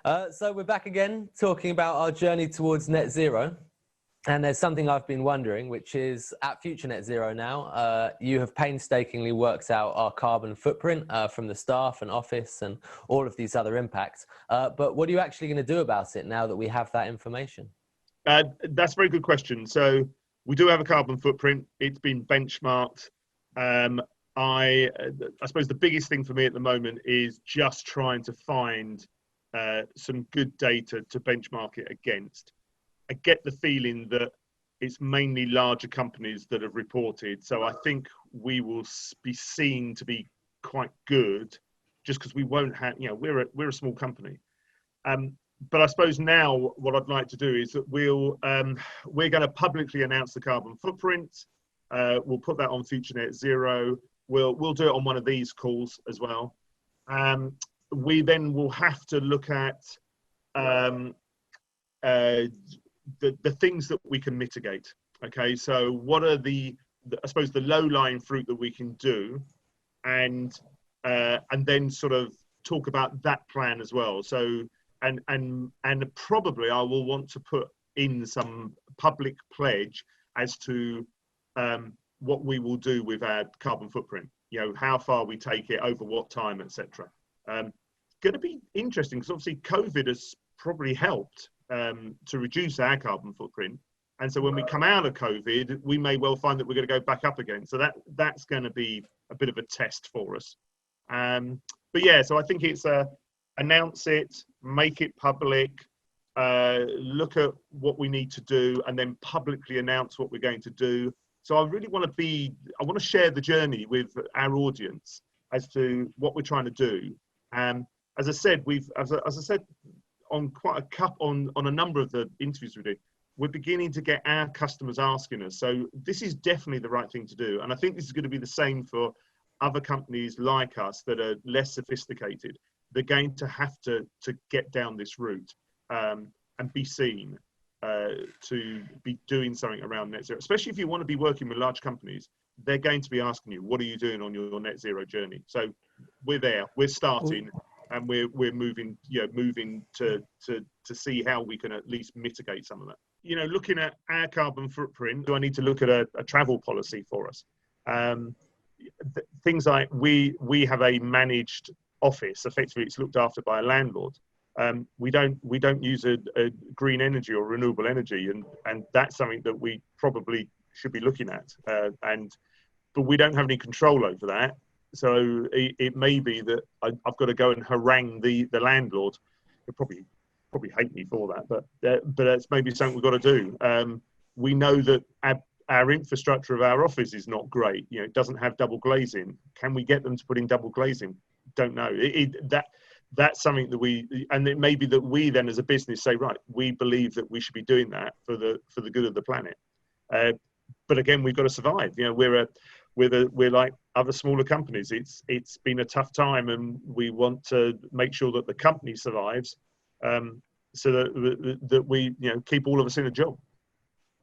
So we're back again talking about our journey towards net zero. And there's something I've been wondering, which is at Future Net Zero now, you have painstakingly worked out our carbon footprint from the staff and office and all of these other impacts. But what are you actually going to do about it now that we have that information? That's a very good question. So we do have a carbon footprint. It's been benchmarked. I suppose the biggest thing for me at the moment is just trying to find some good data to benchmark it against. I get the feeling that it's mainly larger companies that have reported. So I think we will be seen to be quite good just because we won't have, we're a small company. But I suppose now what I'd like to do is that we're going to publicly announce the carbon footprint. We'll put that on Future Net Zero. We'll do it on one of these calls as well. We then will have to look at the things that we can mitigate. Okay, so what are I suppose the low-lying fruit that we can do, and then sort of talk about that plan as well. So and probably I will want to put in some public pledge as to what we will do with our carbon footprint. How far we take it, over what time, etc. It's going to be interesting because obviously COVID has probably helped to reduce our carbon footprint, and so when we come out of COVID, we may well find that we're going to go back up again. So that's going to be a bit of a test for us. But yeah, so I think it's announce it, make it public, look at what we need to do, and then publicly announce what we're going to do. So I really want to share the journey with our audience as to what we're trying to do. As I said, as I said on on a number of the interviews we do, we're beginning to get our customers asking us. So this is definitely the right thing to do. And I think this is going to be the same for other companies like us that are less sophisticated. They're going to have to get down this route and be seen to be doing something around net zero, especially if you want to be working with large companies. They're going to be asking you, what are you doing on your net zero journey? So we're there, we're starting, and we're moving to see how we can at least mitigate some of that. Looking at our carbon footprint, do I need to look at a travel policy for us? Things like we have a managed office. Effectively, it's looked after by a landlord. We don't use a green energy or renewable energy, and that's something that we probably should be looking at. But we don't have any control over that. So it may be that I've got to go and harangue the landlord. He'll probably hate me for that, but that's maybe something we've got to do. We know that our infrastructure of our office is not great. It doesn't have double glazing. Can we get them to put in double glazing? Don't know. That's something that and it may be that we then as a business say, right, we believe that we should be doing that for the good of the planet. But again, we've got to survive. We're like other smaller companies. It's been a tough time, and we want to make sure that the company survives, so that we keep all of us in a job.